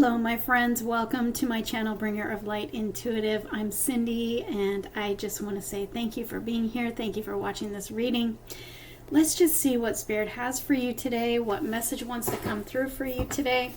Hello my friends, welcome to my channel Bringer of Light Intuitive. I'm Cindy and I just want to say thank you for being here. Thank you for watching this reading. Let's just see what Spirit has for you today, what message wants to come through for you today.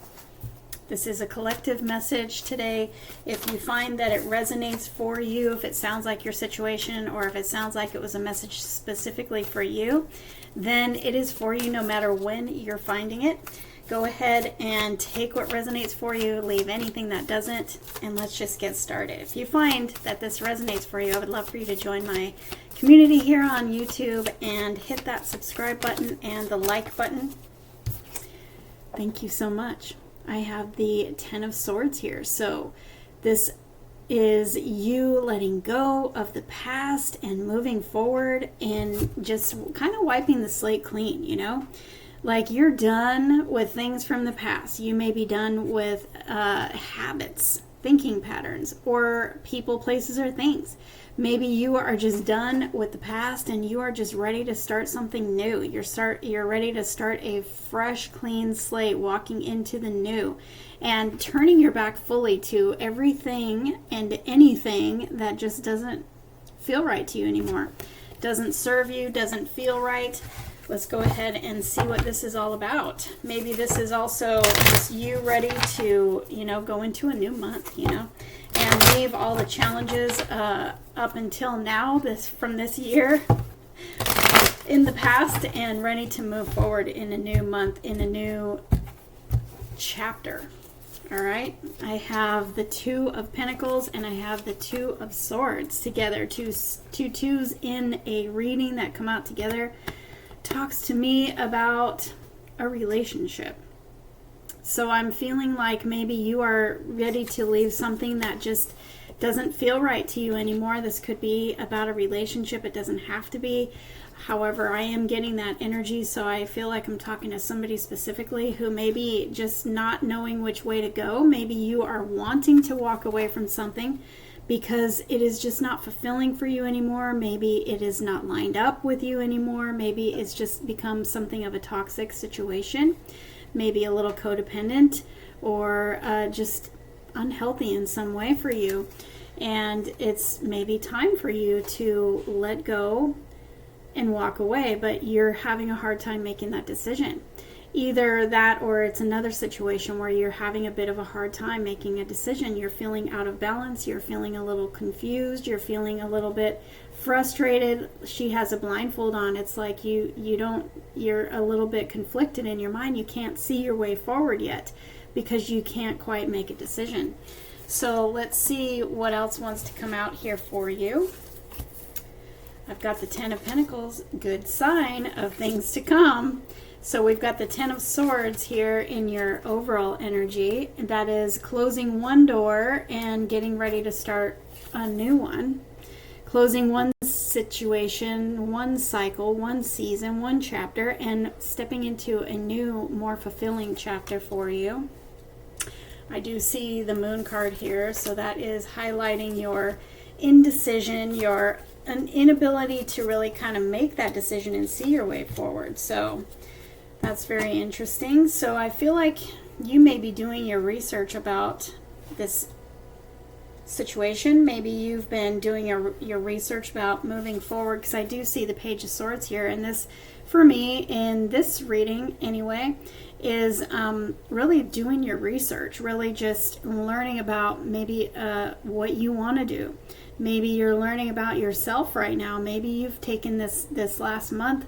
This is a collective message today. If you find that it resonates for you, if it sounds like your situation, or if it sounds like it was a message specifically for you, then it is for you no matter when you're finding it. Go ahead and take what resonates for you, leave anything that doesn't, and let's just get started. If you find that this resonates for you, I would love for you to join my community here on YouTube and hit that subscribe button and the like button. Thank you so much. I have the Ten of Swords here. So this is you letting go of the past and moving forward and just kind of wiping the slate clean, you know? Like you're done with things from the past. You may be done with habits, thinking patterns, or people, places, or things. Maybe you are just done with the past and you are just ready to start something new. You're ready to start a fresh, clean slate, walking into the new and turning your back fully to everything and anything that just doesn't feel right to you anymore. Doesn't serve you, doesn't feel right. Let's go ahead and see what this is all about. Maybe this is also just you ready to, go into a new month, and leave all the challenges up until now, from this year in the past, and ready to move forward in a new month, in a new chapter. All right. I have the Two of Pentacles and I have the Two of Swords together. Two twos in a reading that come out together. Talks to me about a relationship. So I'm feeling like maybe you are ready to leave something that just doesn't feel right to you anymore. This could be about a relationship. It doesn't have to be. However, I am getting that energy, so I feel like I'm talking to somebody specifically who may be just not knowing which way to go. Maybe you are wanting to walk away from something because it is just not fulfilling for you anymore. Maybe it is not lined up with you anymore. Maybe it's just become something of a toxic situation. Maybe a little codependent or just unhealthy in some way for you. And it's maybe time for you to let go and walk away, but you're having a hard time making that decision. Either that or it's another situation where you're having a bit of a hard time making a decision. You're feeling out of balance. You're feeling a little confused. You're feeling a little bit frustrated. She has a blindfold on. It's like you're a little bit conflicted in your mind. You can't see your way forward yet because you can't quite make a decision. So let's see what else wants to come out here for you. I've got the Ten of Pentacles, good sign of things to come. So we've got the Ten of Swords here in your overall energy. That is closing one door and getting ready to start a new one. Closing one situation, one cycle, one season, one chapter, and stepping into a new, more fulfilling chapter for you. I do see the Moon card here, so that is highlighting your indecision, your an inability to really kind of make that decision and see your way forward. So that's very interesting. So I feel like you may be doing your research about this situation. Maybe you've been doing your research about moving forward, because I do see the Page of Swords here. And this, for me, in this reading anyway, is really doing your research, really just learning about maybe what you want to do. Maybe you're learning about yourself right now. Maybe you've taken this last month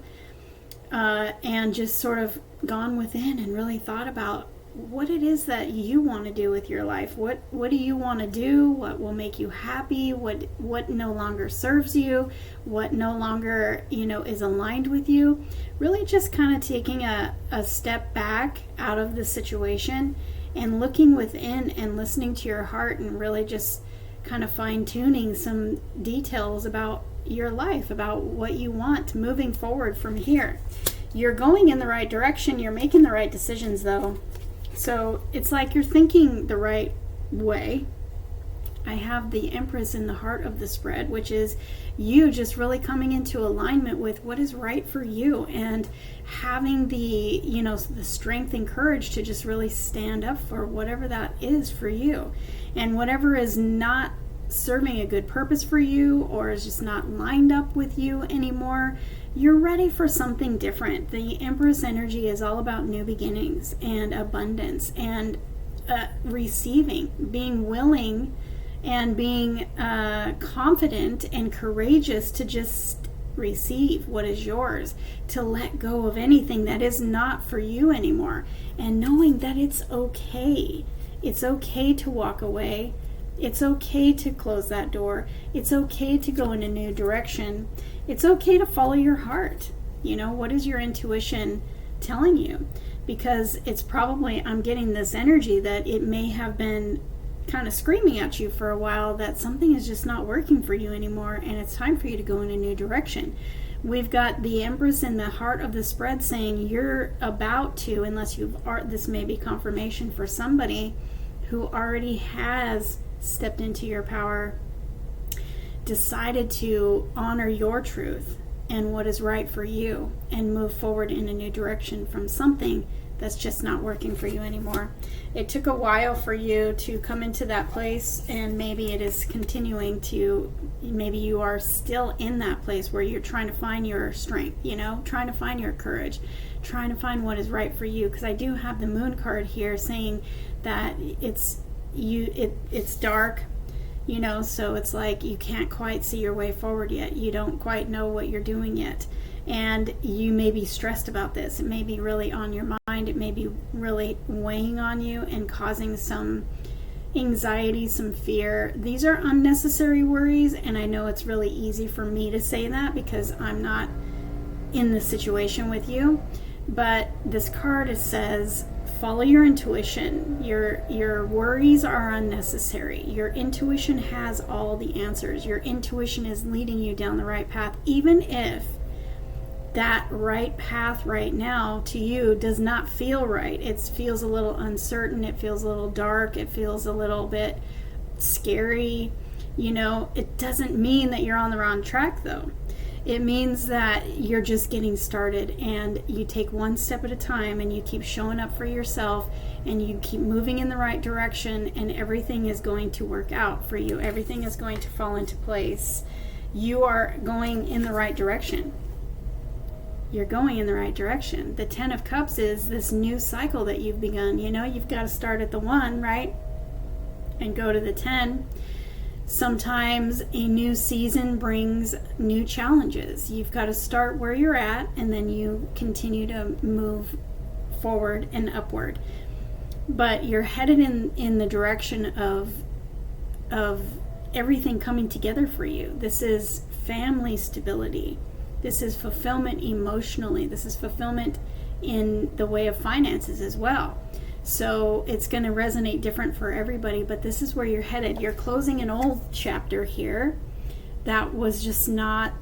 and just sort of gone within and really thought about what it is that you want to do with your life. What do you want to do? What will make you happy? What no longer serves you? What no longer, is aligned with you? Really just kind of taking a step back out of the situation and looking within and listening to your heart and really just kind of fine-tuning some details about your life, about what you want moving forward from here. You're going in the right direction. You're making the right decisions, though. So it's like you're thinking the right way. I have the Empress in the heart of the spread, which is you just really coming into alignment with what is right for you and having the, the strength and courage to just really stand up for whatever that is for you. And whatever is not serving a good purpose for you or is just not lined up with you anymore, you're ready for something different. The Empress energy is all about new beginnings and abundance and receiving, being willing and being confident and courageous to just receive what is yours, to let go of anything that is not for you anymore, and knowing that it's okay. It's okay to walk away. It's okay to close that door. It's okay to go in a new direction. It's okay to follow your heart. What is your intuition telling you? Because it's probably, I'm getting this energy that it may have been kind of screaming at you for a while that something is just not working for you anymore and it's time for you to go in a new direction. We've got the Empress in the heart of the spread saying you're about to, unless this may be confirmation for somebody who already has stepped into your power, decided to honor your truth and what is right for you and move forward in a new direction from something that's just not working for you anymore. It took a while for you to come into that place, and maybe it is continuing to, maybe you are still in that place where you're trying to find your strength, trying to find your courage, trying to find what is right for you. Because I do have the Moon card here saying that it's dark, so it's like you can't quite see your way forward yet. You don't quite know what you're doing yet. And you may be stressed about this. It may be really on your mind. It may be really weighing on you and causing some anxiety, some fear. These are unnecessary worries, and I know it's really easy for me to say that because I'm not in the situation with you. But this card says, follow your intuition. Your worries are unnecessary. Your intuition has all the answers. Your intuition is leading you down the right path, even if that right path right now to you does not feel right. It feels a little uncertain. It feels a little dark. It feels a little bit scary. It doesn't mean that you're on the wrong track, though. It means that you're just getting started, and you take one step at a time, and you keep showing up for yourself, and you keep moving in the right direction, and everything is going to work out for you. Everything is going to fall into place. You are going in the right direction. You're going in the right direction. The 10 of Cups is this new cycle that you've begun. You've got to start at the 1, right? And go to the 10. Sometimes a new season brings new challenges. You've got to start where you're at, and then you continue to move forward and upward. But you're headed in the direction of everything coming together for you. This is family stability. This is fulfillment emotionally. This is fulfillment in the way of finances as well. So it's going to resonate different for everybody, but this is where you're headed. You're closing an old chapter here that was just not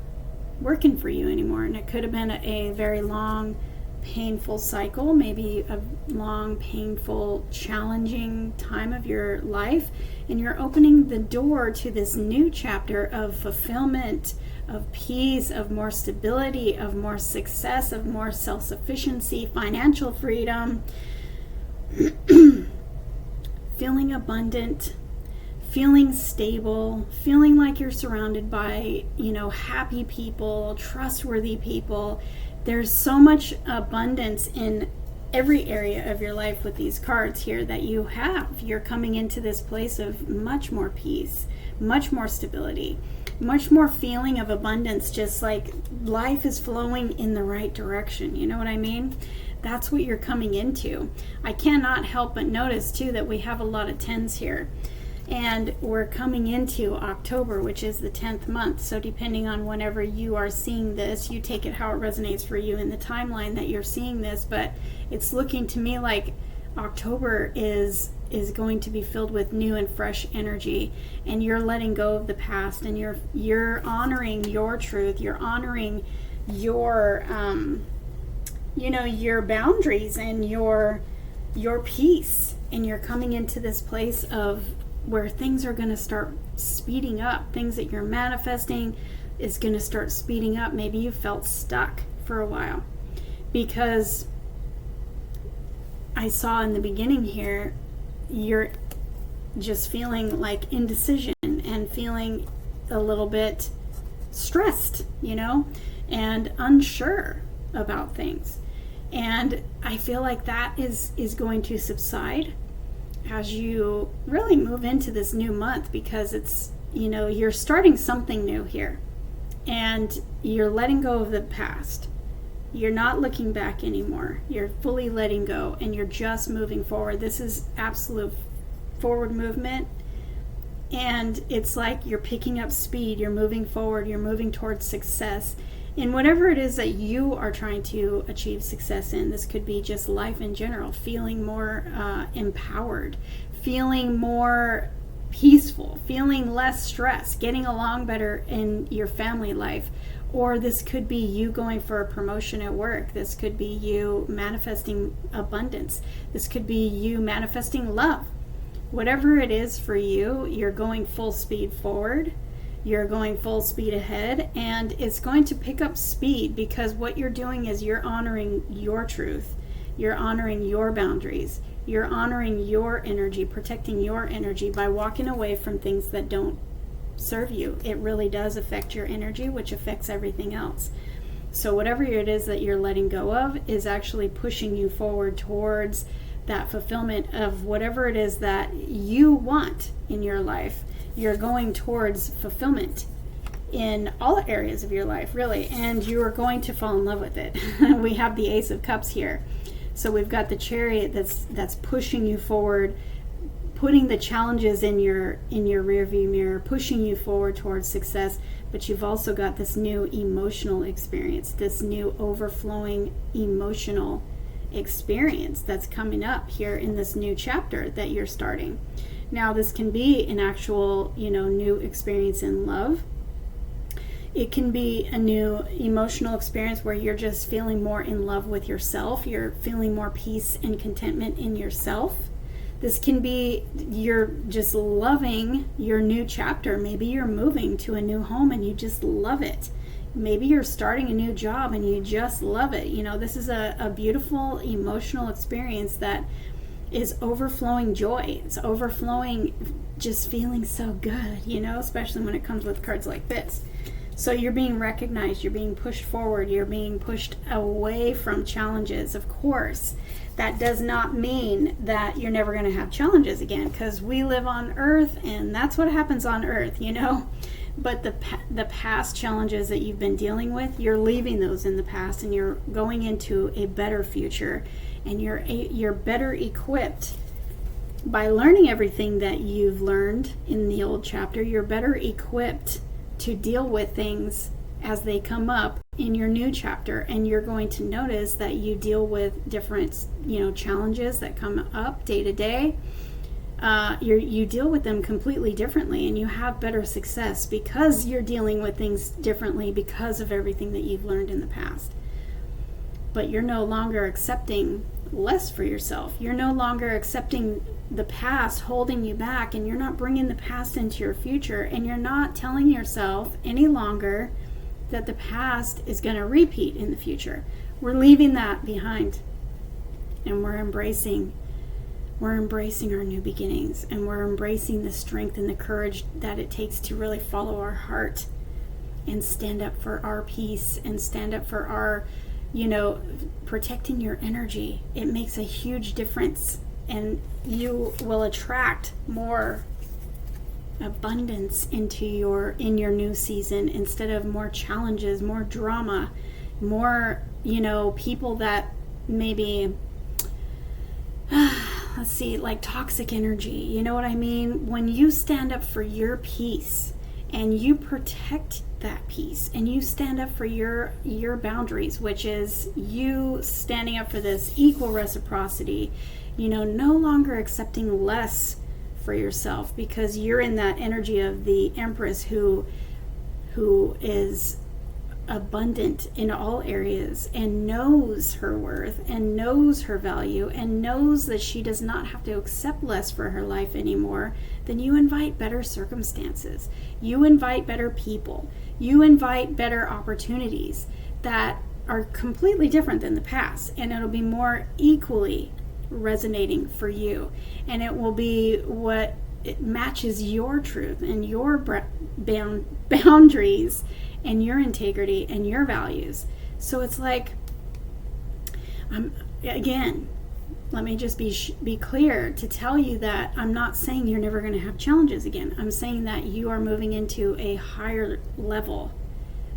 working for you anymore. And it could have been a very long, painful cycle, maybe a long, painful, challenging time of your life. And you're opening the door to this new chapter of fulfillment, of peace, of more stability, of more success, of more self-sufficiency, financial freedom, feeling abundant, feeling stable, feeling like you're surrounded by, happy people, trustworthy people. There's so much abundance in every area of your life with these cards here that you have. You're coming into this place of much more peace, much more stability, much more feeling of abundance, just like life is flowing in the right direction. You know what I mean? That's what you're coming into. I cannot help but notice too that we have a lot of 10s here. And we're coming into October, which is the 10th month. So depending on whenever you are seeing this, you take it how it resonates for you in the timeline that you're seeing this. But it's looking to me like October is going to be filled with new and fresh energy, and you're letting go of the past, and you're honoring your truth. You're honoring your your boundaries and your peace, and you're coming into this place of where things are going to start speeding up. Things that you're manifesting is going to start speeding up. Maybe you felt stuck for a while because I saw in the beginning here, you're just feeling like indecision and feeling a little bit stressed, and unsure about things. And I feel like that is going to subside as you really move into this new month, because it's, you're starting something new here and you're letting go of the past. You're not looking back anymore. You're fully letting go and you're just moving forward. This is absolute forward movement. And it's like you're picking up speed. You're moving forward. You're moving towards success in whatever it is that you are trying to achieve success in. This could be just life in general, feeling more empowered, feeling more peaceful, feeling less stress, getting along better in your family life. Or this could be you going for a promotion at work. This could be you manifesting abundance. This could be you manifesting love. Whatever it is for you, you're going full speed forward. You're going full speed ahead, and it's going to pick up speed because what you're doing is you're honoring your truth. You're honoring your boundaries. You're honoring your energy, protecting your energy by walking away from things that don't serve you. It really does affect your energy, which affects everything else. So whatever it is that you're letting go of is actually pushing you forward towards that fulfillment of whatever it is that you want in your life. You're going towards fulfillment in all areas of your life, really, and you are going to fall in love with it. We have the Ace of Cups here. So we've got the Chariot that's pushing you forward, putting the challenges in your rearview mirror, pushing you forward towards success. But you've also got this new emotional experience, this new overflowing emotional experience that's coming up here in this new chapter that you're starting. Now, this can be an actual, new experience in love. It can be a new emotional experience where you're just feeling more in love with yourself. You're feeling more peace and contentment in yourself. This can be you're just loving your new chapter. Maybe you're moving to a new home and you just love it. Maybe you're starting a new job and you just love it. This is a beautiful emotional experience that is overflowing joy. It's overflowing just feeling so good, especially when it comes with cards like this. So you're being recognized, you're being pushed forward, you're being pushed away from challenges. Of course, that does not mean that you're never going to have challenges again, because we live on Earth and that's what happens on Earth, But the past challenges that you've been dealing with, you're leaving those in the past and you're going into a better future, and you're better equipped by learning everything that you've learned in the old chapter. You're better equipped to deal with things as they come up in your new chapter, and you're going to notice that you deal with different challenges that come up day to day. You deal with them completely differently, and you have better success because you're dealing with things differently because of everything that you've learned in the past. But you're no longer accepting less for yourself. You're no longer accepting the past holding you back, and you're not bringing the past into your future, and you're not telling yourself any longer that the past is going to repeat in the future. We're leaving that behind, and we're embracing our new beginnings, and we're embracing the strength and the courage that it takes to really follow our heart and stand up for our peace and stand up for our, protecting your energy. It makes a huge difference, and you will attract more abundance in your new season instead of more challenges, more drama, more, people that maybe let's see, like toxic energy. You know what I mean? When you stand up for your peace and you protect that peace and you stand up for your boundaries, which is you standing up for this equal reciprocity, no longer accepting less for yourself, because you're in that energy of the Empress who is abundant in all areas and knows her worth and knows her value and knows that she does not have to accept less for her life anymore, then you invite better circumstances. You invite better people. You invite better opportunities that are completely different than the past, and it'll be more equally resonating for you, and it will be what it matches your truth and your boundaries and your integrity and your values. So it's like, again, let me just be clear to tell you that I'm not saying you're never going to have challenges again. I'm saying that you are moving into a higher level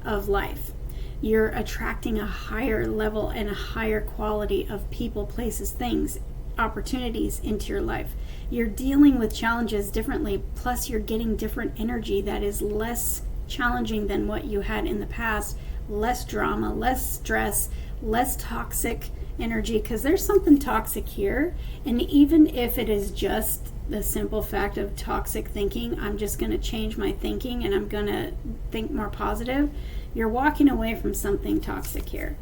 of life. You're attracting a higher level and a higher quality of people, places, things, opportunities into your life. You're dealing with challenges differently, plus you're getting different energy that is less challenging than what you had in the past, less drama, less stress, less toxic energy, because there's something toxic here. And even if it is just the simple fact of toxic thinking, I'm just going to change my thinking and I'm going to think more positive, you're walking away from something toxic here.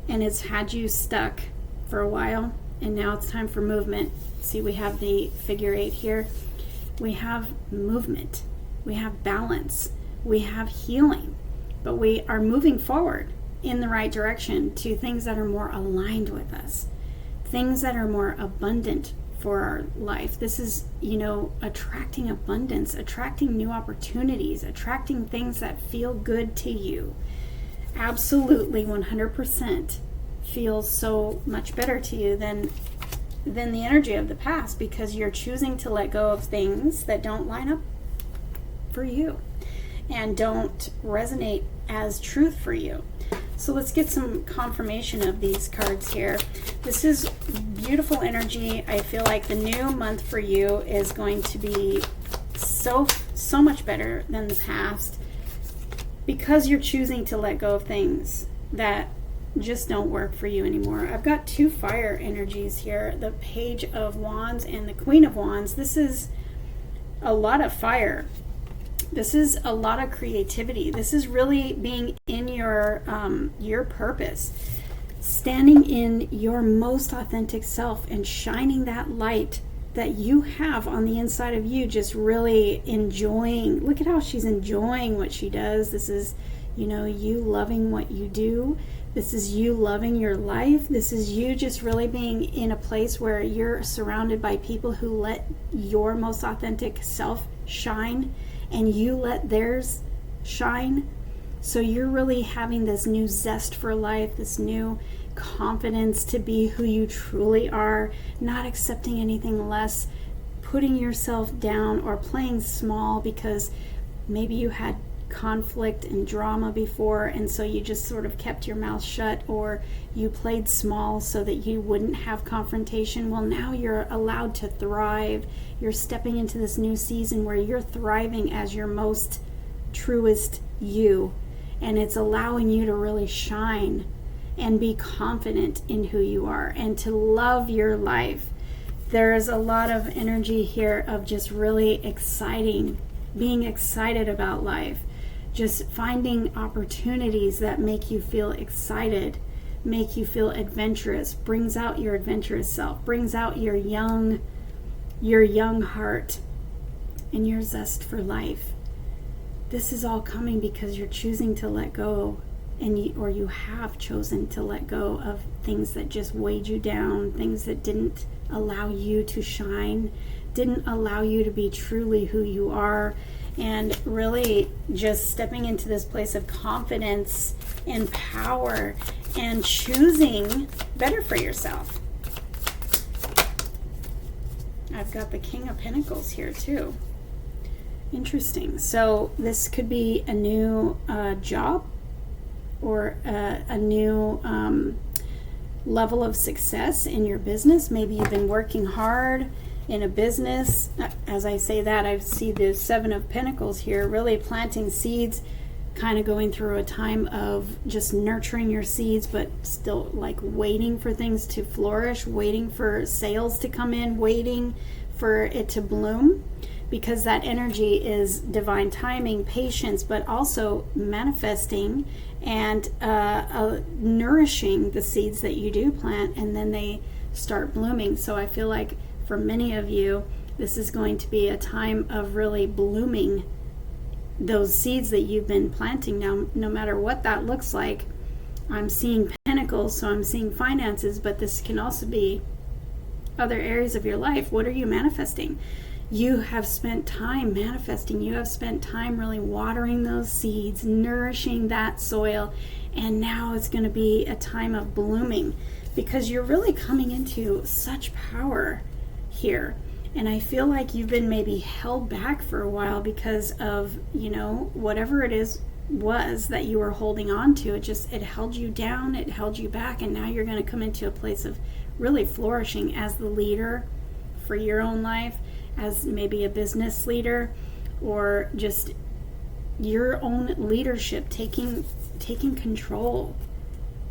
And it's had you stuck for a while, and now it's time for movement. See, we have the figure 8 here. We have movement. We have balance. We have healing. But we are moving forward in the right direction to things that are more aligned with us, things that are more abundant for our life. This is, attracting abundance, attracting new opportunities, attracting things that feel good to you. Absolutely 100% feels so much better to you than the energy of the past, because you're choosing to let go of things that don't line up for you and don't resonate as truth for you. So let's get some confirmation of these cards here. This is beautiful energy. I feel like the new month for you is going to be so much better than the past, because you're choosing to let go of things that just don't work for you anymore. I've got 2 fire energies here, the Page of Wands and the Queen of Wands. This is a lot of fire. This is a lot of creativity. This is really being in your purpose, standing in your most authentic self and shining that light that you have on the inside of you, just really enjoying. Look at how she's enjoying what she does. This is, you loving what you do. This is you loving your life. This is you just really being in a place where you're surrounded by people who let your most authentic self shine, and you let theirs shine. So you're really having this new zest for life, this new confidence to be who you truly are, not accepting anything less, putting yourself down or playing small because maybe you had conflict and drama before, and so you just sort of kept your mouth shut, or you played small so that you wouldn't have confrontation. Well, now you're allowed to thrive. You're stepping into this new season where you're thriving as your most truest you, and it's allowing you to really shine and be confident in who you are and to love your life. There is a lot of energy here of just really being excited about life, just finding opportunities that make you feel excited, make you feel adventurous, brings out your adventurous self, brings out your young heart and your zest for life. This is all coming because you're choosing to let go, or you have chosen to let go of things that just weighed you down, things that didn't allow you to shine, didn't allow you to be truly who you are, and really just stepping into this place of confidence and power and choosing better for yourself. I've got the King of Pentacles here too. Interesting. So this could be a new job, or a new level of success in your business. Maybe you've been working hard in a business. As I say that, I see the 7 of Pentacles here, really planting seeds, kind of going through a time of just nurturing your seeds, but still like waiting for things to flourish, waiting for sales to come in, waiting for it to bloom, because that energy is divine timing, patience, but also manifesting and nourishing the seeds that you do plant, and then they start blooming. So I feel like for many of you, this is going to be a time of really blooming those seeds that you've been planting. Now, no matter what that looks like, I'm seeing pentacles, so I'm seeing finances, but this can also be other areas of your life. What are you manifesting? You have spent time manifesting. You have spent time really watering those seeds, nourishing that soil, and now it's going to be a time of blooming, because you're really coming into such power here. And I feel like you've been maybe held back for a while because of, whatever it was that you were holding on to. It held you down, it held you back, and now you're going to come into a place of really flourishing as the leader for your own life, as maybe a business leader, or just your own leadership, taking control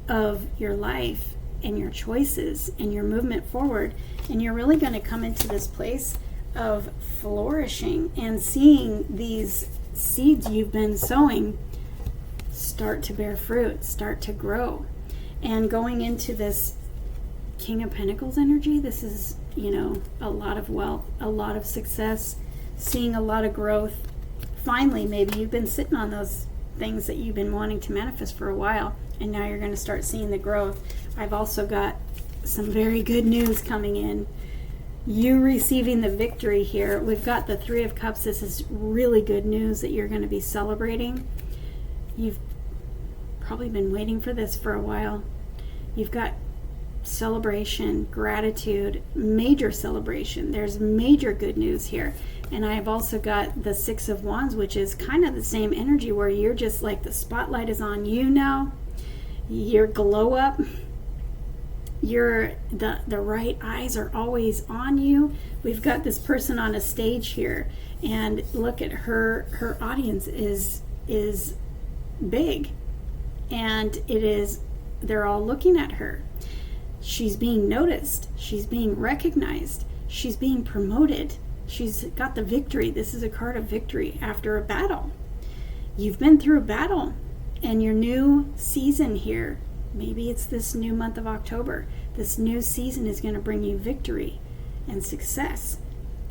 of your life and your choices and your movement forward. And you're really going to come into this place of flourishing and seeing these seeds you've been sowing start to bear fruit, start to grow. And going into this King of Pentacles energy, this is, a lot of wealth, a lot of success, seeing a lot of growth. Finally, maybe you've been sitting on those things that you've been wanting to manifest for a while, and now you're going to start seeing the growth. I've also got some very good news coming in. You receiving the victory here. We've got the Three of Cups. This is really good news that you're going to be celebrating. You've probably been waiting for this for a while. You've got celebration, gratitude, major celebration. There's major good news here. And I've also got the Six of Wands, which is kind of the same energy, where you're just like the spotlight is on you now. Your glow up, the right eyes are always on you. We've got this person on a stage here, and look at her audience is big, and they're all looking at her. She's being noticed, she's being recognized, she's being promoted, she's got the victory. This is a card of victory after a battle. You've been through a battle, and your new season here, maybe it's this new month of October, this new season is going to bring you victory and success,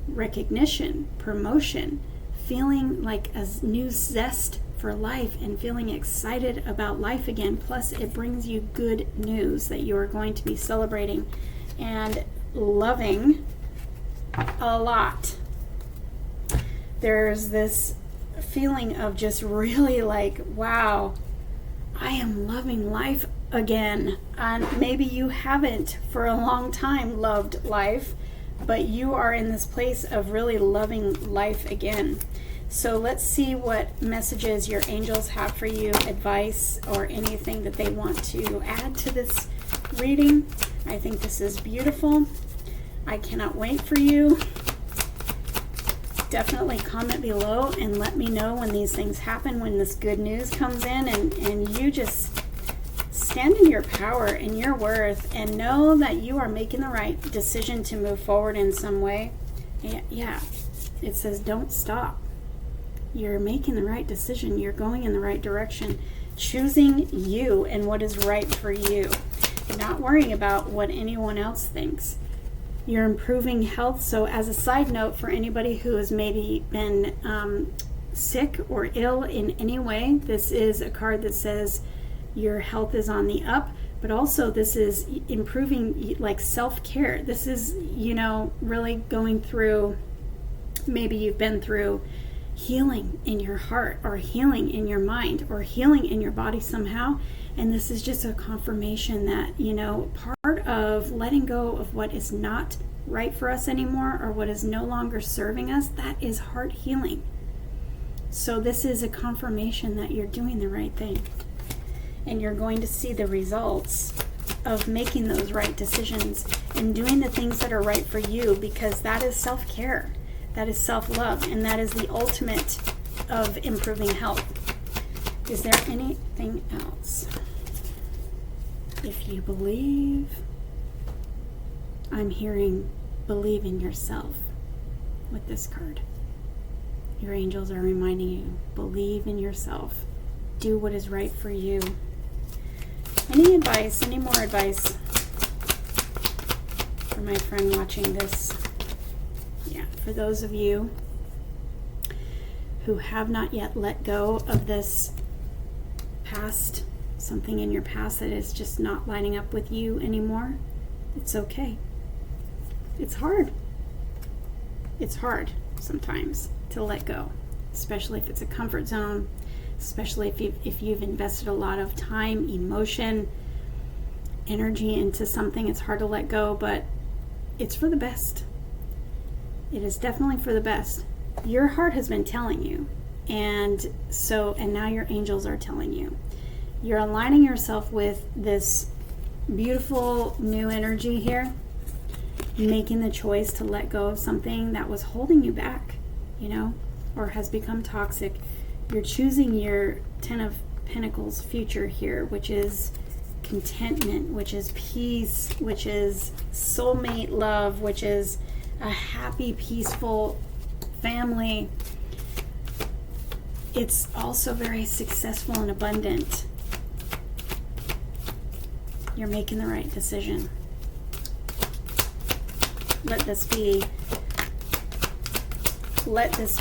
recognition, promotion, feeling like a new zest for life and feeling excited about life again. Plus, it brings you good news that you are going to be celebrating and loving a lot. There's this feeling of just really like, wow, I am loving life again. And maybe you haven't for a long time loved life, but you are in this place of really loving life again. So let's see what messages your angels have for you, advice, or anything that they want to add to this reading. I think this is beautiful. I cannot wait for you. Definitely comment below and let me know when these things happen, when this good news comes in, and you just stand in your power and your worth and know that you are making the right decision to move forward in some way. Yeah, it says don't stop. You're making the right decision. You're going in the right direction, choosing you and what is right for you, not worrying about what anyone else thinks. You're improving health. So as a side note, for anybody who has maybe been sick or ill in any way, this is a card that says your health is on the up, but also this is improving, like self-care. This is, really going through, maybe you've been through healing in your heart or healing in your mind or healing in your body somehow. And this is just a confirmation that, part of letting go of what is not right for us anymore or what is no longer serving us, that is heart healing. So this is a confirmation that you're doing the right thing. And you're going to see the results of making those right decisions and doing the things that are right for you, because that is self-care. That is self-love, and that is the ultimate of improving health. Is there anything else? If you believe, I'm hearing believe in yourself. with this card. Your angels are reminding you, believe in yourself. Do what is right for you. Any advice, any more advice for my friend watching this? Yeah, for those of you who have not yet let go of this past, something in your past that is just not lining up with you anymore, it's okay. It's hard. It's hard sometimes to let go, especially if it's a comfort zone, especially if you've invested a lot of time, emotion, energy into something. It's hard to let go, but it's for the best. It is definitely for the best. Your heart has been telling you, and now your angels are telling you. You're aligning yourself with this beautiful new energy here, making the choice to let go of something that was holding you back, or has become toxic. You're choosing your Ten of Pentacles future here, which is contentment, which is peace, which is soulmate love, which is a happy, peaceful family. It's also very successful and abundant. You're making the right decision. Let this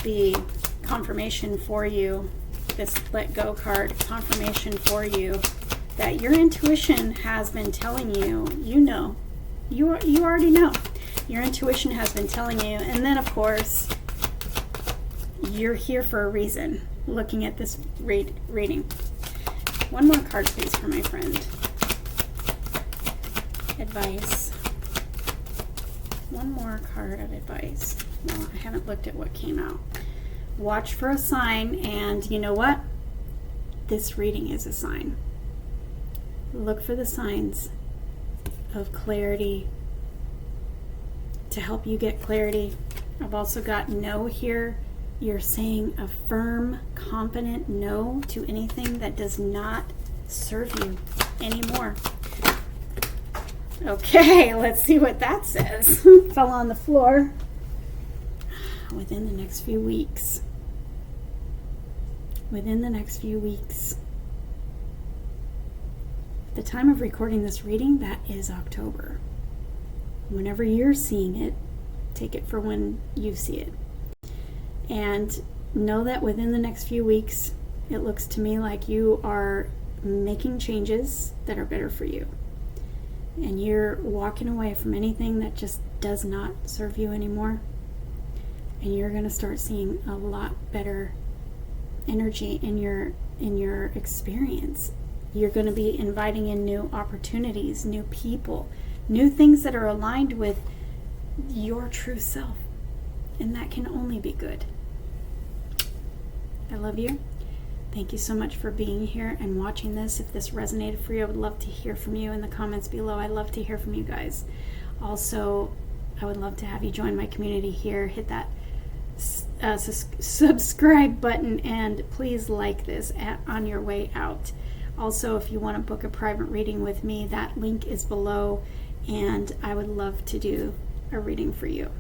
be confirmation for you, this let go card, confirmation for you that your intuition has been telling you, you already know. Your intuition has been telling you, and then of course, you're here for a reason, looking at this reading. One more card, please, for my friend. Advice. One more card of advice. Well, I haven't looked at what came out. Watch for a sign, and you know what? This reading is a sign. Look for the signs of clarity to help you get clarity. I've also got no here. You're saying a firm, confident no to anything that does not serve you anymore. Okay, let's see what that says. Fell on the floor. Within the next few weeks. Within the next few weeks. The time of recording this reading, that is October. Whenever you're seeing it, take it for when you see it. And know that within the next few weeks, it looks to me like you are making changes that are better for you. And you're walking away from anything that just does not serve you anymore. And you're going to start seeing a lot better energy in your experience. You're going to be inviting in new opportunities, new people, new things that are aligned with your true self. And that can only be good. I love you. Thank you so much for being here and watching this. If this resonated for you, I would love to hear from you in the comments below. I love to hear from you guys. Also, I would love to have you join my community here. Hit that subscribe button, and please like this on your way out. Also, if you want to book a private reading with me, that link is below, and I would love to do a reading for you.